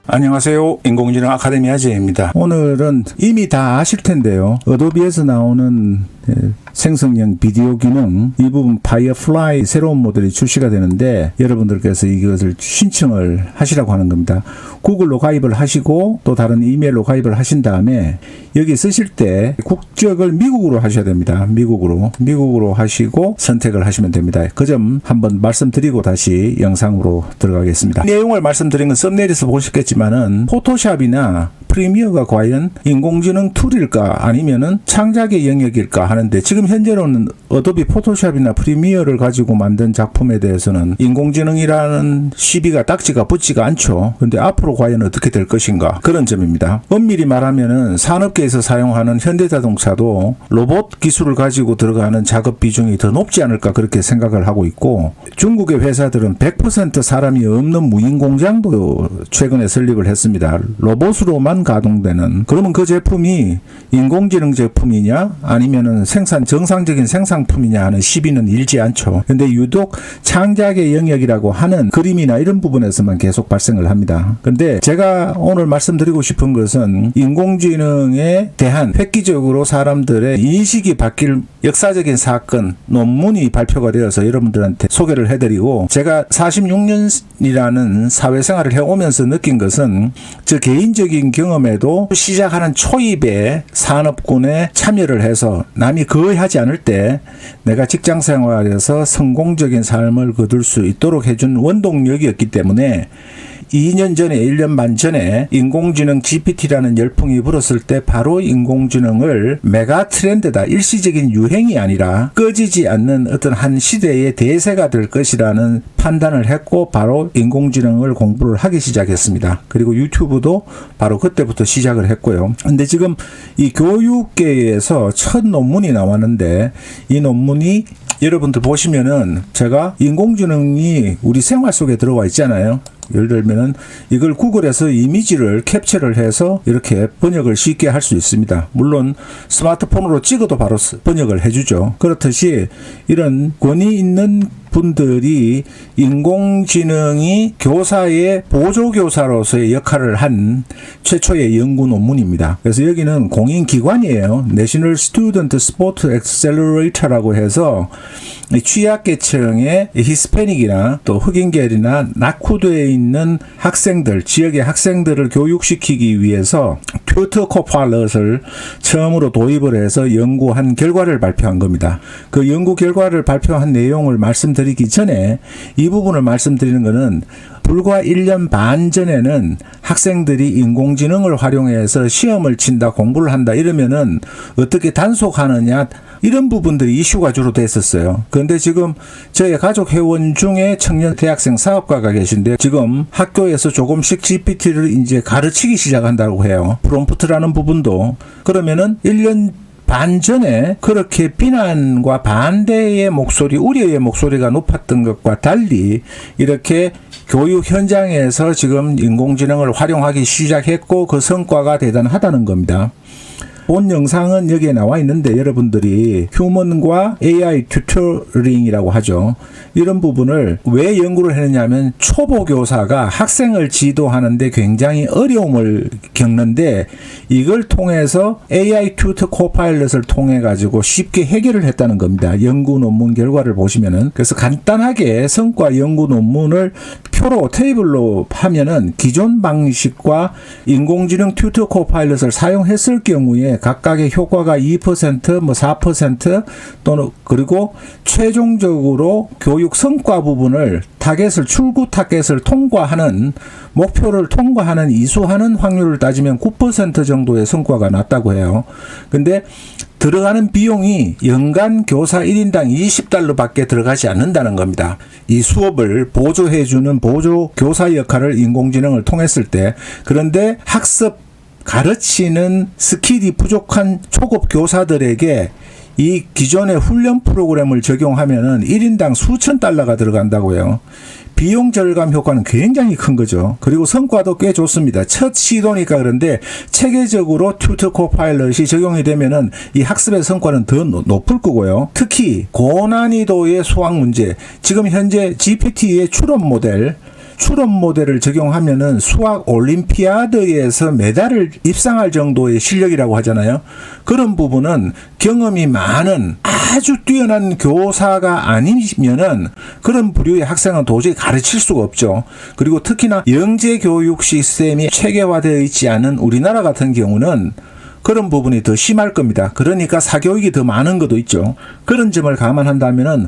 안녕하세요. 인공지능 아카데미 아재입니다. 오늘은 이미 다 아실 텐데요. 어도비에서 나오는 생성형 비디오 기능 이 부분 파이어플라이 새로운 모델이 출시가 되는데 여러분들께서 이것을 신청을 하시라고 하는 겁니다. 구글로 가입을 하시고 또 다른 이메일로 가입을 하신 다음에 여기 쓰실 때 국적을 미국으로 하셔야 됩니다. 미국으로 하시고 선택을 하시면 됩니다. 그 점 한번 말씀드리고 다시 영상으로 들어가겠습니다. 내용을 말씀드린 건 썸네일에서 보셨겠지만은 포토샵이나 프리미어가 과연 인공지능 툴일까 아니면은 창작의 영역일까 하는데 지금 현재로는 어도비 포토샵이나 프리미어를 가지고 만든 작품에 대해서는 인공지능이라는 시비가 딱지가 붙지가 않죠. 근데 앞으로 과연 어떻게 될 것인가 그런 점입니다. 엄밀히 말하면은 산업계에서 사용하는 현대자동차도 로봇 기술을 가지고 들어가는 작업 비중이 더 높지 않을까 그렇게 생각을 하고 있고 중국의 회사들은 100% 사람이 없는 무인 공장도 최근에 설립을 했습니다. 로봇으로만 가동되는. 그러면 그 제품이 인공지능 제품이냐 아니면은 정상적인 생산품이냐 하는 시비는 일지 않죠. 근데 유독 창작의 영역이라고 하는 그림이나 이런 부분에서만 계속 발생을 합니다. 근데 제가 오늘 말씀드리고 싶은 것은 인공지능에 대한 획기적으로 사람들의 인식이 바뀔 역사적인 사건, 논문이 발표가 되어서 여러분들한테 소개를 해드리고 제가 46년이라는 사회생활을 해오면서 느낀 것은 저 개인적인 경험에도 시작하는 초입에 산업군에 참여를 해서 남이 거의 하지 않을 때 내가 직장생활에서 성공적인 삶을 거둘 수 있도록 해준 원동력이었기 때문에 2년 전에 1년 반 전에 인공지능 GPT라는 열풍이 불었을 때 바로 인공지능을 메가 트렌드다 일시적인 유행이 아니라 꺼지지 않는 어떤 한 시대의 대세가 될 것이라는 판단을 했고 바로 인공지능을 공부를 하기 시작했습니다. 그리고 유튜브도 바로 그때부터 시작을 했고요. 근데 지금 이 교육계에서 첫 논문이 나왔는데 이 논문이 여러분들 보시면은 제가 인공지능이 우리 생활 속에 들어와 있잖아요. 예를 들면은 이걸 구글에서 이미지를 캡처를 해서 이렇게 번역을 쉽게 할 수 있습니다. 물론 스마트폰으로 찍어도 바로 번역을 해주죠. 그렇듯이 이런 권위 있는 분들이 인공지능이 교사의 보조교사로서의 역할을 한 최초의 연구 논문입니다. 그래서 여기는 공인기관이에요. National Student Sport Accelerator라고 해서 취약계층의 히스패닉이나 또 흑인계열이나 낙후되어 있는 학생들, 지역의 학생들을 교육시키기 위해서 튜터 코파일럿을 처음으로 도입을 해서 연구한 결과를 발표한 겁니다. 그 연구 결과를 발표한 내용을 말씀드리기 전에 이 부분을 말씀드리는 것은 불과 1년 반 전에는 학생들이 인공지능을 활용해서 시험을 친다, 공부를 한다 이러면은 어떻게 단속하느냐 이런 부분들이 이슈가 주로 됐었어요. 그런데 지금 저희 가족 회원 중에 청년 대학생 사업가가 계신데 지금 학교에서 조금씩 GPT를 이제 가르치기 시작한다고 해요. 프롬프트라는 부분도. 그러면은 1년 반 전에 그렇게 비난과 반대의 목소리, 우려의 목소리가 높았던 것과 달리 이렇게 교육 현장에서 지금 인공지능을 활용하기 시작했고 그 성과가 대단하다는 겁니다. 본 영상은 여기에 나와 있는데 여러분들이 휴먼과 AI 튜터링이라고 하죠. 이런 부분을 왜 연구를 했느냐면 초보 교사가 학생을 지도하는데 굉장히 어려움을 겪는데 이걸 통해서 AI 튜터 코파일럿을 통해 가지고 쉽게 해결을 했다는 겁니다. 연구 논문 결과를 보시면은 그래서 간단하게 성과 연구 논문을 표로 테이블로 하면은 기존 방식과 인공지능 튜터 코파일럿을 사용했을 경우에 각각의 효과가 2%, 4% 또는 그리고 최종적으로 교육 성과 부분을 출구 타겟을 통과하는 목표를 통과하는 이수하는 확률을 따지면 9% 정도의 성과가 났다고 해요. 근데 들어가는 비용이 연간 교사 1인당 $20 밖에 들어가지 않는다는 겁니다. 이 수업을 보조해주는 보조 교사 역할을 인공지능을 통했을 때 그런데 학습 가르치는 스킬이 부족한 초급 교사들에게 이 기존의 훈련 프로그램을 적용하면은 1인당 수천 달러가 들어간다고 해요. 비용 절감 효과는 굉장히 큰 거죠. 그리고 성과도 꽤 좋습니다. 첫 시도니까 그런데 체계적으로 튜터 코파일럿이 적용이 되면은 이 학습의 성과는 더 높을 거고요. 특히 고난이도의 수학 문제, 지금 현재 GPT의 추론 모델 추론 모델을 적용하면은 수학 올림피아드에서 메달을 입상할 정도의 실력이라고 하잖아요. 그런 부분은 경험이 많은 아주 뛰어난 교사가 아니면은 그런 부류의 학생은 도저히 가르칠 수가 없죠. 그리고 특히나 영재 교육 시스템이 체계화되어 있지 않은 우리나라 같은 경우는 그런 부분이 더 심할 겁니다. 그러니까 사교육이 더 많은 것도 있죠. 그런 점을 감안한다면은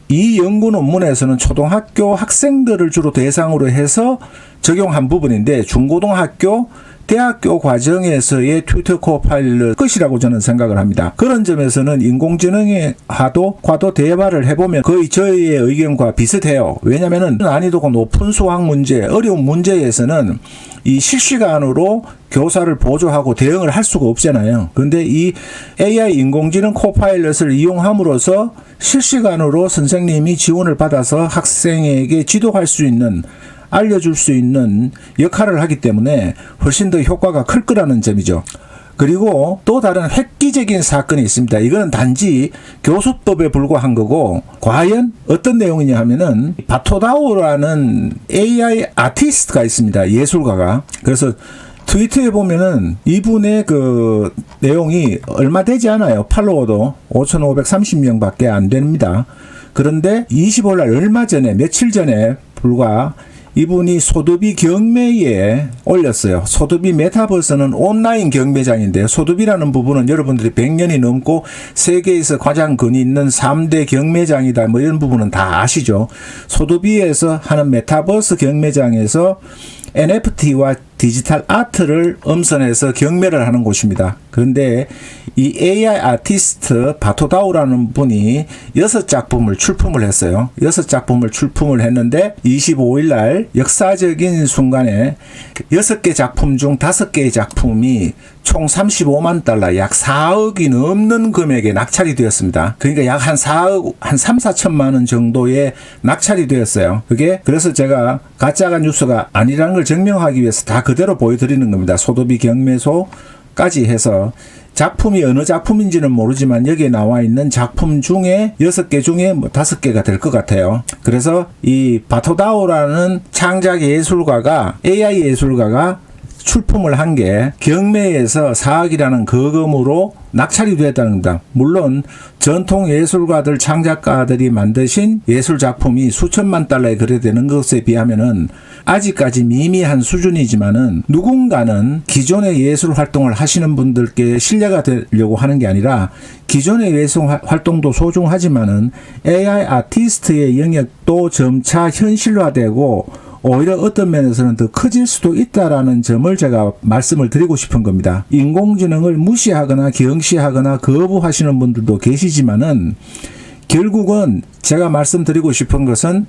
이 연구 논문에서는 초등학교 학생들을 주로 대상으로 해서 적용한 부분인데 중고등학교 대학교 과정에서의 튜터 코파일럿 것이라고 저는 생각을 합니다. 그런 점에서는 인공지능과도 대화를 해보면 거의 저희의 의견과 비슷해요. 왜냐하면 난이도가 높은 수학 문제, 어려운 문제에서는 이 실시간으로 교사를 보조하고 대응을 할 수가 없잖아요. 그런데 이 AI 인공지능 코파일럿을 이용함으로써 실시간으로 선생님이 지원을 받아서 학생에게 지도할 수 있는 알려줄 수 있는 역할을 하기 때문에 훨씬 더 효과가 클 거라는 점이죠. 그리고 또 다른 획기적인 사건이 있습니다. 이거는 단지 교수법에 불과한 거고 과연 어떤 내용이냐 하면은 바토다오라는 AI 아티스트가 있습니다. 예술가가. 그래서 트위터에 보면은 이분의 그 내용이 얼마 되지 않아요. 팔로워도 5,530명밖에 안 됩니다. 그런데 25일 날 얼마 전에 며칠 전에 불과 이분이 소도비 경매에 올렸어요. 소도비 메타버스는 온라인 경매장인데 소도비라는 부분은 여러분들이 100년이 넘고 세계에서 가장 근위 있는 3대 경매장이다. 뭐 이런 부분은 다 아시죠. 소도비에서 하는 메타버스 경매장에서 NFT와 디지털 아트를 엄선해서 경매를 하는 곳입니다. 그런데 이 AI 아티스트 바토다오라는 분이 6작품을 출품을 했어요. 6작품을 출품을 했는데 25일 날 역사적인 순간에 6개 작품 중 5개의 작품이 총 35만 달러, 약 4억이 넘는 금액에 낙찰이 되었습니다. 그러니까 약 한 4억, 한 3, 4천만 원 정도의 낙찰이 되었어요. 그게 그래서 제가 가짜가 뉴스가 아니라는 걸 증명하기 위해서 다 그대로 보여드리는 겁니다. 소도비 경매소까지 해서 작품이 어느 작품인지는 모르지만 여기에 나와 있는 작품 중에 6개 중에 뭐 5개가 될 것 같아요. 그래서 이 바토다오라는 창작 예술가가 AI 예술가가 출품을 한 게 경매에서 4억이라는 거금으로 낙찰이 되었다는 겁니다. 물론 전통 예술가들, 창작가들이 만드신 예술작품이 수천만 달러에 거래되는 것에 비하면은 아직까지 미미한 수준이지만은 누군가는 기존의 예술 활동을 하시는 분들께 신뢰가 되려고 하는 게 아니라 기존의 예술 활동도 소중하지만은 AI 아티스트의 영역도 점차 현실화되고 오히려 어떤 면에서는 더 커질 수도 있다라는 점을 제가 말씀을 드리고 싶은 겁니다. 인공지능을 무시하거나 경시하거나 거부하시는 분들도 계시지만은 결국은 제가 말씀드리고 싶은 것은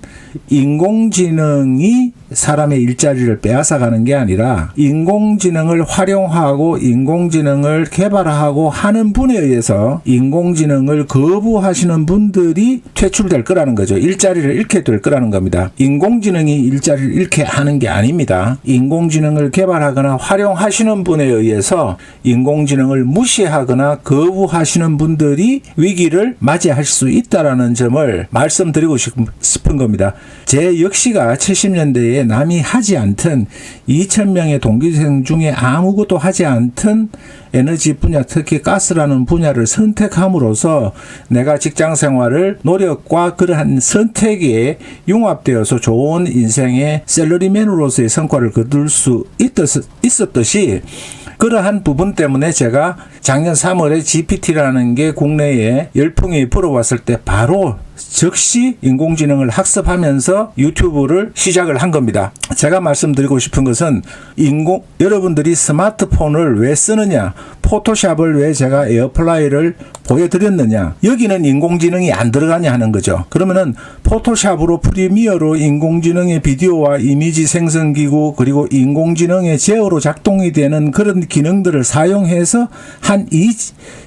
인공지능이 사람의 일자리를 빼앗아가는 게 아니라 인공지능을 활용하고 인공지능을 개발하고 하는 분에 의해서 인공지능을 거부하시는 분들이 퇴출될 거라는 거죠. 일자리를 잃게 될 거라는 겁니다. 인공지능이 일자리를 잃게 하는 게 아닙니다. 인공지능을 개발하거나 활용하시는 분에 의해서 인공지능을 무시하거나 거부하시는 분들이 위기를 맞이할 수 있다라는 점을 말씀드리고 싶은 겁니다. 제 역시가 70년대에 남이 하지 않던 2,000명의 동기생 중에 아무것도 하지 않던 에너지 분야, 특히 가스라는 분야를 선택함으로써 내가 직장 생활을 노력과 그러한 선택에 융합되어서 좋은 인생의 샐러리맨으로서의 성과를 거둘 수 있었듯이 그러한 부분 때문에 제가 작년 3월에 GPT라는 게 국내에 열풍이 불어왔을 때 바로 즉시 인공지능을 학습하면서 유튜브를 시작을 한 겁니다. 제가 말씀드리고 싶은 것은 여러분들이 스마트폰을 왜 쓰느냐, 포토샵을 왜 제가 에어플라이를 보여드렸느냐, 여기는 인공지능이 안 들어가냐 하는 거죠. 그러면은 포토샵으로 프리미어로 인공지능의 비디오와 이미지 생성기구 그리고 인공지능의 제어로 작동이 되는 그런 기능들을 사용해서 한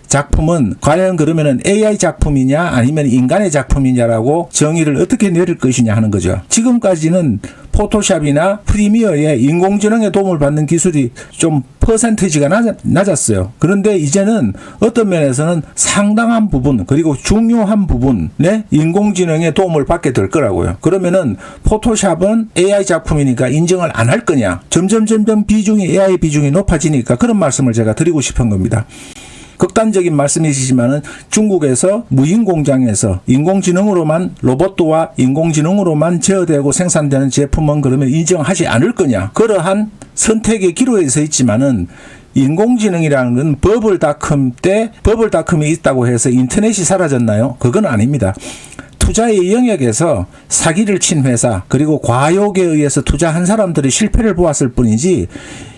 작품은 과연 그러면은 AI 작품이냐 아니면 인간의 작품이냐라고 정의를 어떻게 내릴 것이냐 하는 거죠. 지금까지는 포토샵이나 프리미어에 인공지능의 도움을 받는 기술이 좀 퍼센티지가 낮았어요. 그런데 이제는 어떤 면에서는 상당한 부분 그리고 중요한 부분에 인공지능의 도움을 받게 될 거라고요. 그러면은 포토샵은 AI 작품이니까 인정을 안 할 거냐? 점점 비중이 AI 비중이 높아지니까 그런 말씀을 제가 드리고 싶은 겁니다. 극단적인 말씀이시지만은 중국에서 무인 공장에서 인공지능으로만 로봇과 인공지능으로만 제어되고 생산되는 제품은 그러면 인정하지 않을 거냐? 그러한 선택의 기로에 서 있지만은 인공지능이라는 건 버블닷컴 때 버블닷컴이 있다고 해서 인터넷이 사라졌나요? 그건 아닙니다. 투자의 영역에서 사기를 친 회사 그리고 과욕에 의해서 투자한 사람들이 실패를 보았을 뿐이지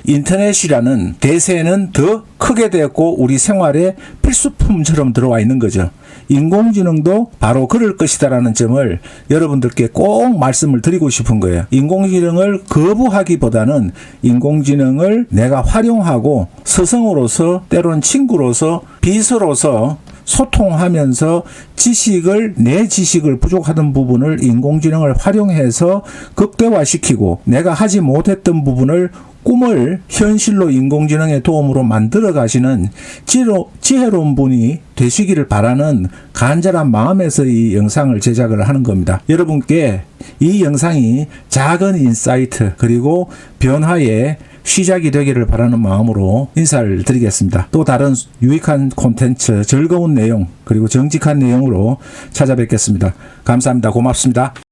인터넷이라는 대세는 더 크게 되었고 우리 생활에 필수품처럼 들어와 있는 거죠. 인공지능도 바로 그럴 것이다라는 점을 여러분들께 꼭 말씀을 드리고 싶은 거예요. 인공지능을 거부하기보다는 인공지능을 내가 활용하고 스승으로서 때로는 친구로서 비서로서 소통하면서 내 지식을 부족하던 부분을 인공지능을 활용해서 극대화시키고 내가 하지 못했던 부분을 꿈을 현실로 인공지능의 도움으로 만들어 가시는 지혜로운 분이 되시기를 바라는 간절한 마음에서 이 영상을 제작을 하는 겁니다. 여러분께 이 영상이 작은 인사이트 그리고 변화의 시작이 되기를 바라는 마음으로 인사를 드리겠습니다. 또 다른 유익한 콘텐츠, 즐거운 내용, 그리고 정직한 내용으로 찾아뵙겠습니다. 감사합니다. 고맙습니다.